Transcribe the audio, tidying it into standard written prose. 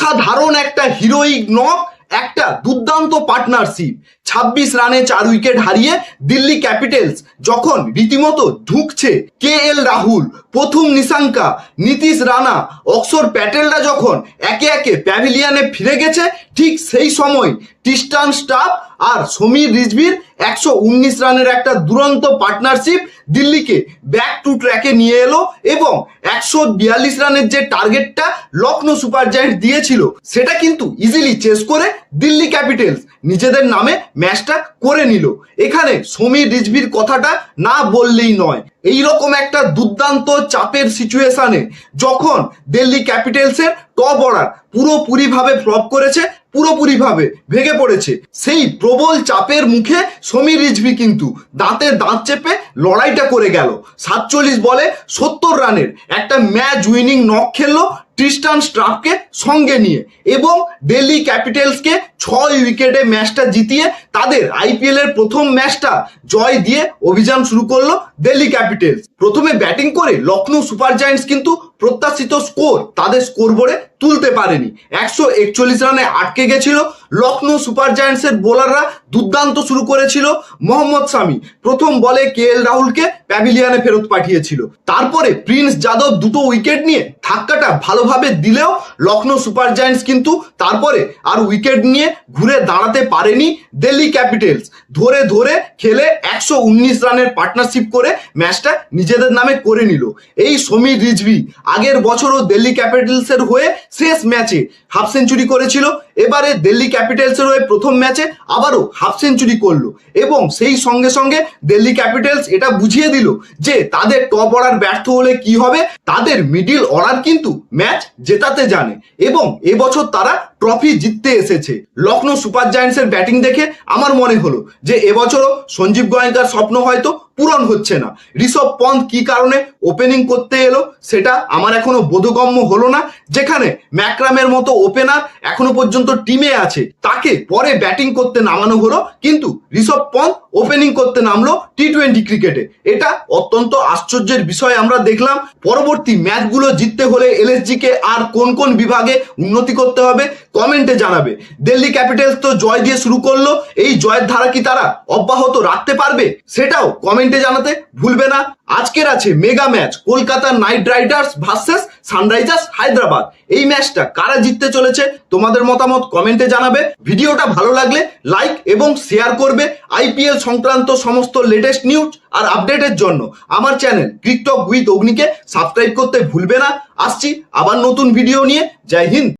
অসাধারণ একটা heroic knock, একটা দুর্দান্ত পার্টনারশিপ। 26 রানে 4 উইকেট হারিয়ে দিল্লি ক্যাপিটালস যখন রীতিমতো ঢুকছে, KL রাহুল, প্রথম নিশাঙ্কা, নীতিশ রানা, অক্ষর প্যাটেলরা যখন একে একে প্যাভিলিয়নে ফিরে গেছে, ঠিক সেই সময় ট্রিস্টান স্টাফ আর সমীর রিজভির 119 রানের একটা দুরন্ত পার্টনারশিপ দিল্লিকে ব্যাক টু ট্র্যাকে নিয়ে এলো এবং 142 রানের যে টার্গেটটা লখনৌ সুপার জায়ান্ট দিয়েছিল সেটা কিন্তু ইজিলি চেস করে দিল্লি ক্যাপিটালস নিজেদের নামে ম্যাচটা করে নিল। এখানে সমীর রিজভির কথাটা না বললেই নয়। এইরকম একটা দুর্দান্ত চাপের সিচুয়েশনে যখন দিল্লি ক্যাপিটালসের টপ অর্ডার পুরোপুরিভাবে ফ্লপ করেছে, পুরোপুরিভাবে ভেঙে পড়েছে, সেই প্রবল চাপের মুখে সমীর রিজভি কিন্তু দাঁতে দাঁত চেপে লড়াইটা করে গেল। 47 বলে 70 রানের একটা ম্যাচ উইনিং নক খেললো ট্রিস্টান স্ট্রাফকে সঙ্গে নিয়ে এবং দিল্লি ক্যাপিটালসকে 6 উইকেটে ম্যাচটা জিতিয়ে তাদের IPL এর প্রথম ম্যাচটা জয় দিয়ে অভিযান শুরু করলো দিল্লি ক্যাপিটালস। প্রথমে ব্যাটিং করে লখনৌ সুপার জায়ান্টস কিন্তু প্রত্যাশিত স্কোর তাদের স্কোর বোর্ডে তুলতে পারেনি, 141 রানে আটকে গেছিল। লখনৌ সুপার জায়ান্টসের বোলাররা দুর্দান্ত শুরু করেছিল। মোহাম্মদ শামি প্রথম বলে KL রাহুলকে প্যাভিলিয়নে ফেরত পাঠিয়েছিল, তারপরে প্রিন্স যাদব দুটো উইকেট নিয়ে ধাক্কাটা ভালোভাবে দিলেও লখনৌ সুপার জায়ান্টস কিন্তু তারপরে আর উইকেট নিয়ে ঘুরে দাঁড়াতে পারেনি। দিল্লি ক্যাপিটালস ধরে ধরে খেলে 119 রানের পার্টনারশিপ করে ম্যাচটা নিজেদের নামে করে নিল। এই সমীর রিজভি আগের বছরও দিল্লি ক্যাপিটালসের হয়ে শেষ ম্যাচে হাফ সেঞ্চুরি করেছিল, এবারে দিল্লি ক্যাপিটালসের হয়ে প্রথম ম্যাচে আবারও হাফ সেঞ্চুরি করলো এবং সেই সঙ্গে সঙ্গে দিল্লি ক্যাপিটালস এটা বুঝিয়ে দিল যে তাদের টপ অর্ডার ব্যর্থ হলে কি হবে, তাদের মিডিল অর্ডার কিন্তু ম্যাচ জেতাতে জানে এবং এবছর তারা ট্রফি জিততে এসেছে। লখনৌ সুপার জায়ান্টসের ব্যাটিং দেখে আমার মনে হলো যে এবছরও সঞ্জীব গোয়েঙ্কার স্বপ্ন হয়তো পূরণ হচ্ছে না। ঋষভ পন্থ কি কারণে ওপেনিং করতে এলো সেটা আমার এখনো বোধগম্য হলো না। যেখানে ম্যাক্রামের মতো ওপেনার এখনো পর্যন্ত টিমে আছে, তাকে পরে ব্যাটিং করতে নামানো হলো, কিন্তু ঋষভ পন্থ ওপেনিং করতে নামলো T20 ক্রিকেটে। এটা অত্যন্ত আশ্চর্যের বিষয় আমরা দেখলাম। পরবর্তী ম্যাচগুলো জিততে হলে LSG কে আর কোন কোন বিভাগে উন্নতি করতে হবে কমেন্টে জানাবে। দিল্লি ক্যাপিটালস তো জয় দিয়ে শুরু করলো, এই জয়ের ধারা কি তারা অব্যাহত রাখতে পারবে সেটাও কমেন্টে জানাতে ভুলবে না। আজকের আছে mega match, Kolkata night Riders versus Sunrisers Hyderabad. এই ম্যাচটা কারা জিততে চলেছে তোমাদের মতামত কমেন্টে জানাবে। ভিডিওটা ভালো লাগলে লাইক এবং শেয়ার করবে। IPL সংক্রান্ত সমস্ত লেটেস্ট নিউজ আর আপডেটের জন্য আমার চ্যানেল ক্রিকটক উইথ অগ্নিকে সাবস্ক্রাইব করতে ভুলবে না। আসছি আবার নতুন ভিডিও নিয়ে। জয় হিন্দ।